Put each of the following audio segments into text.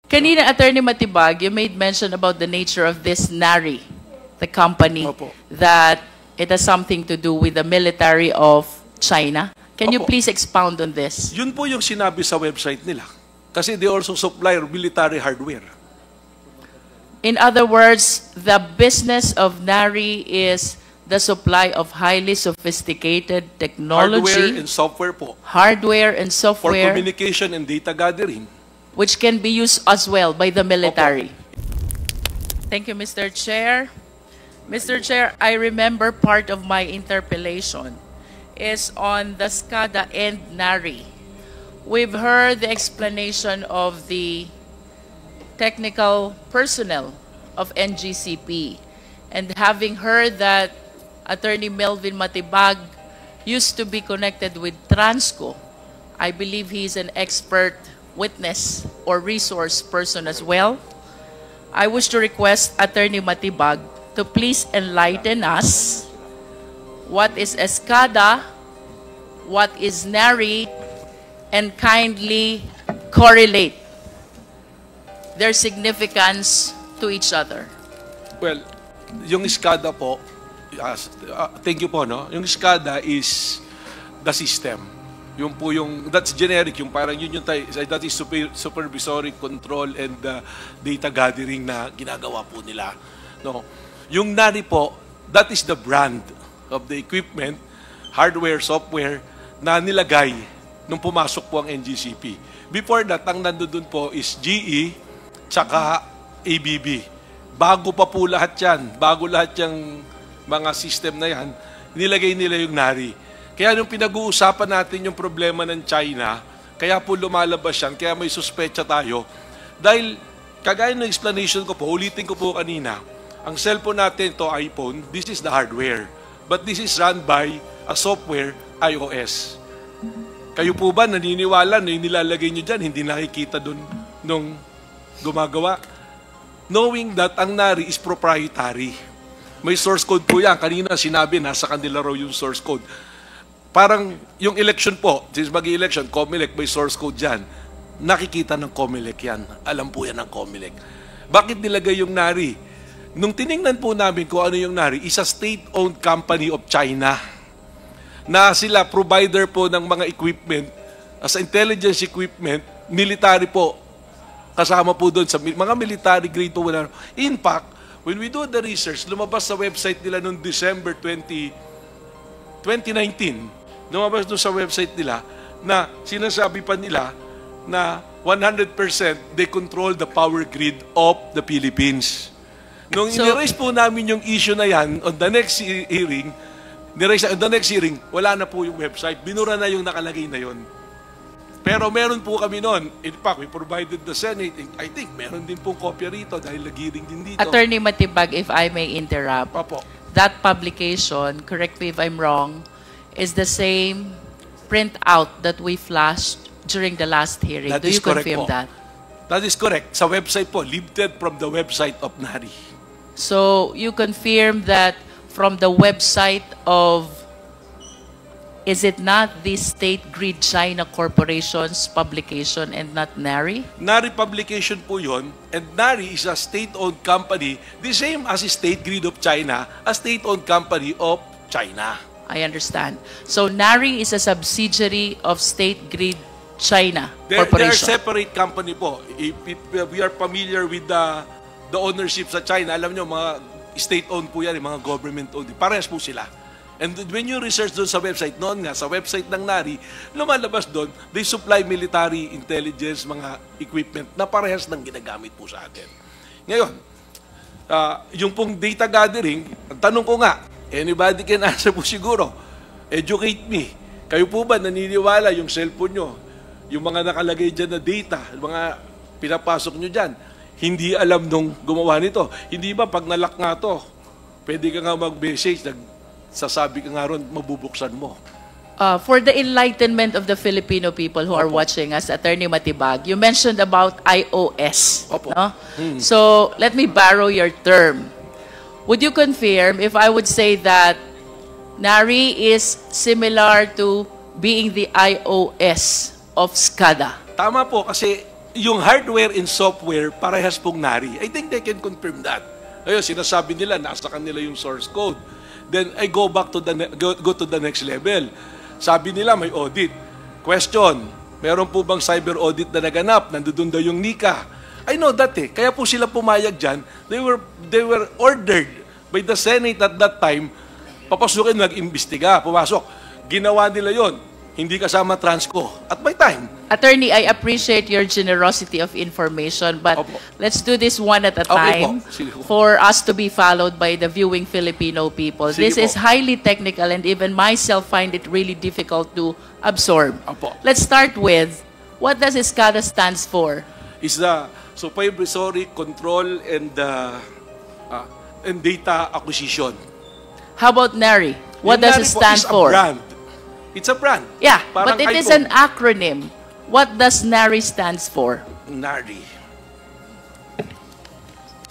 Kanina, Attorney Matibag, you made mention about the nature of this NARI, the company, Opo. that it has something to do with the military of China. Can you Opo. please expound on this? Yun po yung sinabi sa website nila. Kasi they also supply military hardware. In other words, the business of NARI is the supply of highly sophisticated Hardware technology, and software po. hardware and For software, communication and data gathering. which can be used as well by the military. Thank you, Mr. Chair. Mr. Chair, I remember part of my interpellation is on the SCADA and NARI. We've heard the explanation of the technical personnel of NGCP, and having heard that Attorney Melvin Matibag used to be connected with Transco, I believe he's an expert witness or resource person as well. I wish to request Attorney Matibag to please enlighten us what is ESCADA, what is NARI, and kindly correlate their significance to each other. Well, yung SCADA po, thank you po, no? Yung SCADA is the system. Yung po yung, that's generic, yung parang yun yung, that is supervisory control and data gathering na ginagawa po nila. No? Yung NARI po, that is the brand of the equipment, hardware, software, na nilagay nung pumasok po ang NGCP. Before that, ang nandun po is GE, tsaka ABB. Bago pa po lahat yan, bago lahat yung mga system na yan, nilagay nila yung NARI. Kaya nung pinag-uusapan natin yung problema ng China, kaya po lumalabas yan, kaya may suspecha tayo. Dahil, kagaya ng explanation ko po, ulitin ko po kanina, ang cellphone natin, to iPhone, this is the hardware. But this is run by a software, iOS. Kayo po ba naniniwala na yung nilalagay nyo dyan, hindi nakikita dun nung gumagawa? Knowing that ang NARI is proprietary. May source code po yan. Kanina sinabi, nasa kanila raw yung source code. Parang yung election po, since mag-election, COMELEC, may source code dyan. Nakikita ng COMELEC yan. Alam po yan ng COMELEC. Bakit nilagay yung NARI? Nung tiningnan po namin kung ano yung NARI, is a state-owned company of China na sila provider po ng mga equipment, as intelligence equipment, military po, kasama po doon sa mga military grade po. In fact, when we do the research, lumabas sa website nila noong December 2019, lumabas doon sa website nila na sinasabi pa nila na 100% they control the power grid of the Philippines. Nung iniraise po namin yung issue na yan, on the next hearing, wala na po yung website. Binura na yung nakalagay na yon. Pero meron po kami noon. In fact, we provided the Senate. I think meron din pong kopya rito dahil nag-hearing din dito. Attorney Matibag, if I may interrupt, Opo. that publication, correct me if I'm wrong, is the same printout that we flashed during the last hearing. That Do is you correct confirm po. that? That is correct. Sa website po, lifted from the website of NARI. So you confirm that from the website of, is it not the State Grid China Corporation's publication and not NARI? NARI publication po yun, and NARI is a state-owned company, the same as State Grid of China, a state-owned company of China. I understand. So NARI is a subsidiary of State Grid China They are Corporation. separate company po. If we are familiar with the ownership sa China, alam nyo, mga state-owned po yan, mga government-owned. Parehas po sila. And when you research doon sa website, noon nga, sa website ng NARI, lumalabas doon, they supply military intelligence, mga equipment na parehas ng ginagamit po sa atin. Ngayon, yung pong data gathering, ang tanong ko nga, anybody can answer po siguro, educate me. Kayo po ba naniniwala yung cellphone nyo, yung mga nakalagay dyan na data, yung mga pinapasok nyo dyan, hindi alam nung gumawa nito. Hindi ba pag nalock nga to, pwede ka nga mag-message, sasabi ka nga ron, mabubuksan mo. For the enlightenment of the Filipino people who are watching us, Attorney Matibag, you mentioned about iOS. Opo. No? So let me borrow your term. Would you confirm if I would say that NARI is similar to being the iOS of SCADA? Tama po, kasi yung hardware and software, parehas pong NARI. I think they can confirm that. Ayun, sinasabi nila, nasa kanila yung source code. Then, I go back to go to the next level. Sabi nila, may audit. Question, meron po bang cyber audit na naganap? Nandun daw yung NICA. I know that eh. Kaya po sila pumayag dyan. They were ordered by the Senate at that time, papasukin, nag-imbestiga, pumasok. Ginawa nila yon, hindi kasama Transco. At my time. Attorney, I appreciate your generosity of information, but Opo. let's do this one at a Okay time po. Sige po. for us to be followed by the viewing Filipino people. Sige This po. is highly technical, and even myself find it really difficult to absorb. Opo. Let's start with, what does SCADA stands for? Is the supervisory control and data acquisition. How about NARI? What Yung does NARI it po stand is a for? brand. It's a brand. Yeah, Parang but it is iPhone. an acronym. What does NARI stands for? NARI.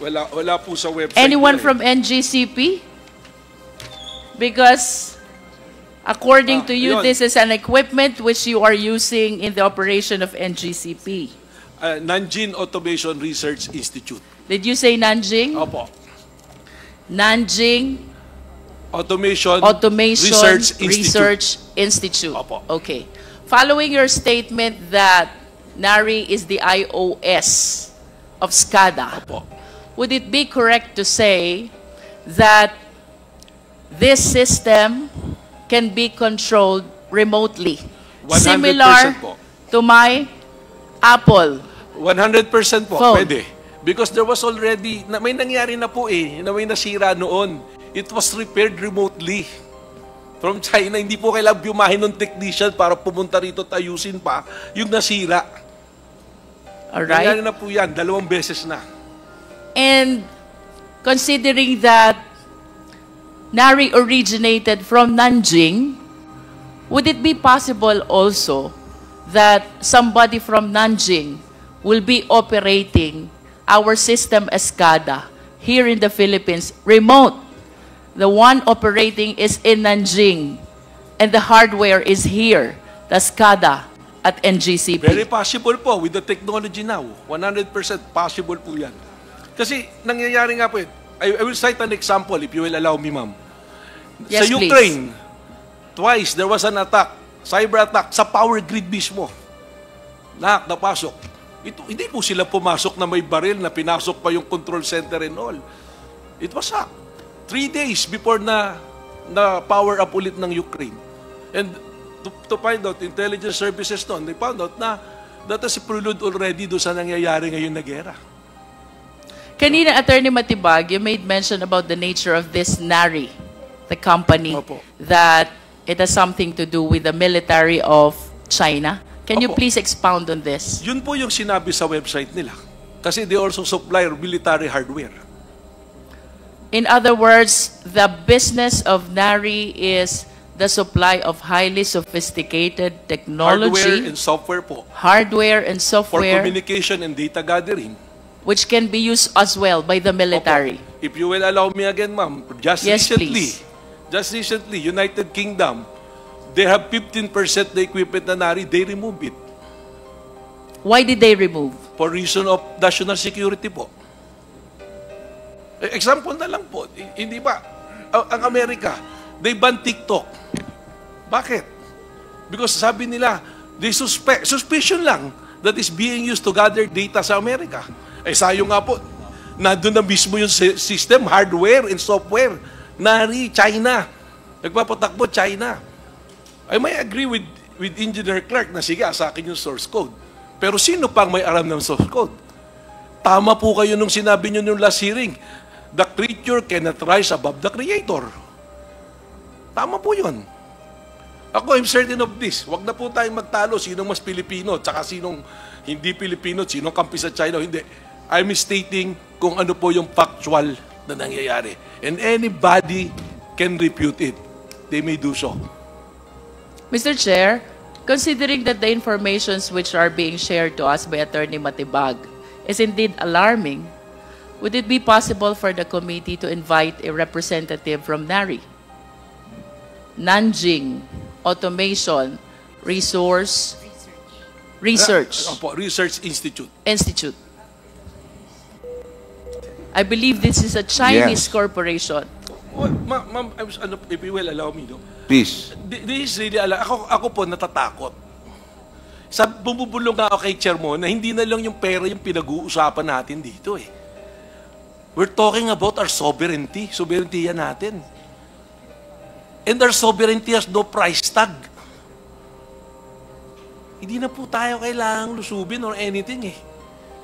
Wala po sa website. Anyone nila eh. from NGCP? Because according to you, yun. this is an equipment which you are using in the operation of NGCP. Nanjing Automation Research Institute. Did you say Nanjing? Opo. Nanjing Automation Research Institute. Opo. Okay. Following your statement that NARI is the iOS of SCADA, Opo. would it be correct to say that this system can be controlled remotely? 100% Similar po. to my Apple. 100% po, Phone. pwede. Because there was already, may nangyari na po eh, na may nasira noon. It was repaired remotely. From China, hindi po kailangan bumahin ng technician para pumunta rito at ayusin pa yung nasira. Nangyari Alright? na po yan, 2 beses na. And considering that NARI originated from Nanjing, would it be possible also that somebody from Nanjing will be operating our system SCADA here in the Philippines, remote? The one operating is in Nanjing, and the hardware is here, the SCADA at NGCP. Very possible po with the technology now. 100% possible po yan. Kasi nangyayari nga po yun. I will cite an example if you will allow me, ma'am. Yes, sa Ukraine, twice there was an attack, cyber attack, sa power grid mismo. Napasok. Hindi po sila pumasok na may baril na pinasok pa yung control center and all. It was hacked 3 days before na power up ulit ng Ukraine. And to find out, intelligence services noon, they found out na that is prelude already doon sa nangyayari ngayon na gera. Kanina, Attorney Matibag, you made mention about the nature of this NARI, the company, Opo. that it has something to do with the military of China. Can you Opo. please expound on this? Yun po yung sinabi sa website nila. Kasi they also supply military hardware. In other words, the business of NARI is the supply of highly sophisticated Hardware technology, and software po. hardware and For software, communication and data gathering. which can be used as well by the military. Opo. If you will allow me again, ma'am, Yes, please. just recently, United Kingdom, they have 15% na equipment na NARI, they remove it. Why did they remove? For reason of national security po. Example na lang po, hindi ba? Ang Amerika, they ban TikTok. Bakit? Because sabi nila, they suspicion lang that is being used to gather data sa Amerika. Sayo nga po, nandun na mismo yung system, hardware and software. NARI, China. Nagpapatakbo, China. I may agree with Engineer Clark na sige, sa akin yung source code. Pero sino pang may aram ng source code? Tama po kayo nung sinabi nyo nung last hearing. The creature cannot rise above the creator. Tama po yun. Ako, I'm certain of this. Huwag na po tayong magtalo sinong mas Pilipino, tsaka sinong hindi Pilipino, sinong kampi sa China. Hindi. I'm stating kung ano po yung factual na nangyayari. And anybody can refute it. They may do so. Mr. Chair, considering that the informations which are being shared to us by Attorney Matibag is indeed alarming, would it be possible for the committee to invite a representative from NARI, Nanjing Automation Research Research Opo, Research Institute. Institute. I believe this is a Chinese Yes. corporation. Well, ma'am, if you will allow me, no? Please. This is really, ako po natatakot. Bumubulong nga ako kay Chair mo na hindi na lang yung pera yung pinag-uusapan natin dito eh. We're talking about our sovereignty. Sovereignty yan natin. And our sovereignty has no price tag. Hindi na po tayo kailangang lusubin or anything eh.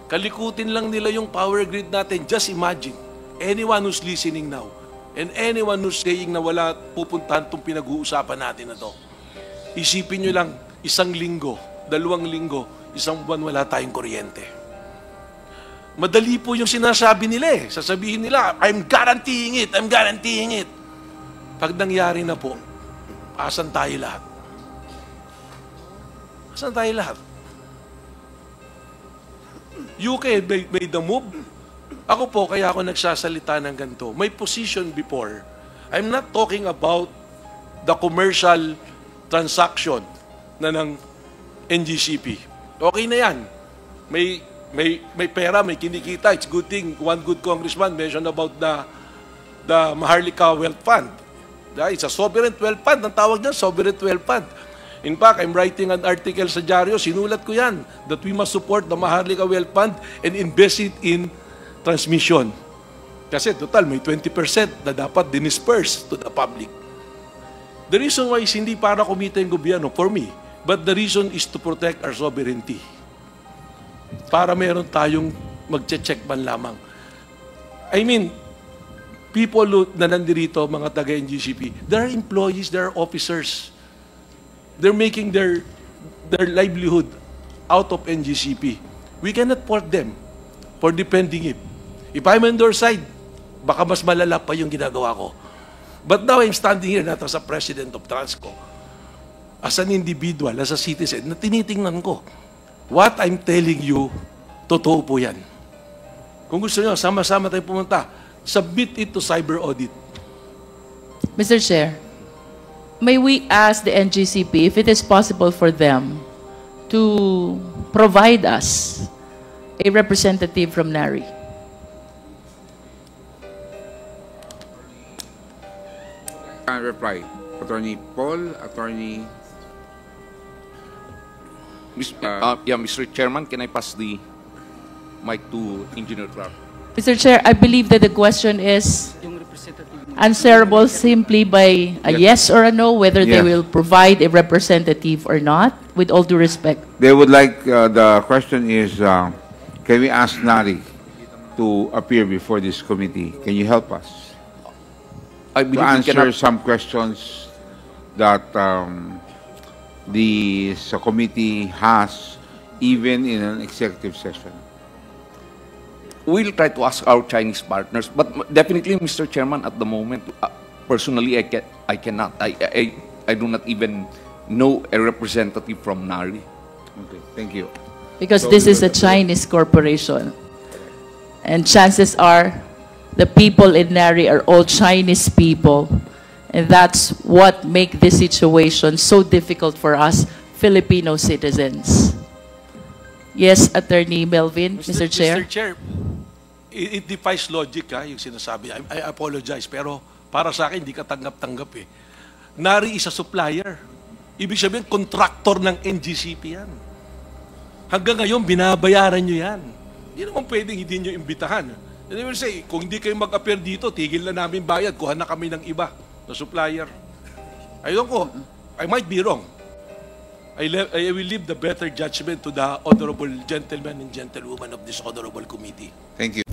Kalikutin lang nila yung power grid natin. Just imagine, anyone who's listening now, and anyone who's saying na wala pupuntahan itong pinag-uusapan natin na to, isipin nyo lang, 1 linggo, 2 linggo, 1 buwan wala tayong kuryente. Madali po yung sinasabi nila eh. Sasabihin nila, I'm guaranteeing it, I'm guaranteeing it. Pag nangyari na po, asan tayo lahat? Asan tayo lahat? UK made the move. Ako po, kaya ako nagsasalita ng ganito. My position before, I'm not talking about the commercial transaction na ng NGCP. Okay na yan. May pera, may kinikita. It's good thing. One good congressman mentioned about the Maharlika Wealth Fund. It's a sovereign wealth fund. Ang tawag niya, sovereign wealth fund. In fact, I'm writing an article sa dyaryo, sinulat ko yan, that we must support the Maharlika Wealth Fund and invest it in transmission. Kasi total, may 20% na dapat dinisperse to the public. The reason why is hindi para kumita yung gobyerno, for me, but the reason is to protect our sovereignty. Para meron tayong magche-check man lamang. I mean, people na nandirito, mga taga-NGCP, there are employees, there are officers. They're making their livelihood out of NGCP. We cannot fault them for defending it. If I'm on their side, baka mas malala pa yung ginagawa ko. But now I'm standing here not as a president of Transco, as an individual, as a citizen, na tinitingnan ko. What I'm telling you, totoo po yan. Kung gusto nyo, sama-sama tayo pumunta, submit it to cyber audit. Mr. Chair, may we ask the NGCP if it is possible for them to provide us a representative from NARI? Can reply. Attorney Paul, Attorney... Mr. Chairman, can I pass the mic to Engineer Clark? Mr. Chair, I believe that the question is answerable simply by a yes or a no, whether they Yeah. will provide a representative or not, with all due respect. They would like, the question is, can we ask Nari to appear before this committee? Can you help us I to believe we answer cannot. some questions that the committee has, even in an executive session? We'll try to ask our Chinese partners, but definitely, Mr. Chairman, at the moment, personally, I cannot. I do not even know a representative from NARI. Okay, thank you. Because So this we is a will- Chinese corporation. And chances are, the people in NARI are all Chinese people. And that's what makes this situation so difficult for us Filipino citizens. Yes, Attorney Melvin, Mr. Chair. Mr. Chair, it defies logic yung sinasabi. I apologize, pero para sa akin, hindi ka tanggap-tanggap eh. NARI is a supplier. Ibig sabihin, contractor ng NGCP yan. Hanggang ngayon, binabayaran nyo yan. Hindi naman pwedeng hindi nyo imbitahan. And they will say, kung hindi kayo mag-appear dito, tigil na namin bayad, kuha na kami ng iba na supplier. Ayun ko, I might be wrong. I will leave the better judgment to the honorable gentlemen and gentlewomen of this honorable committee. Thank you.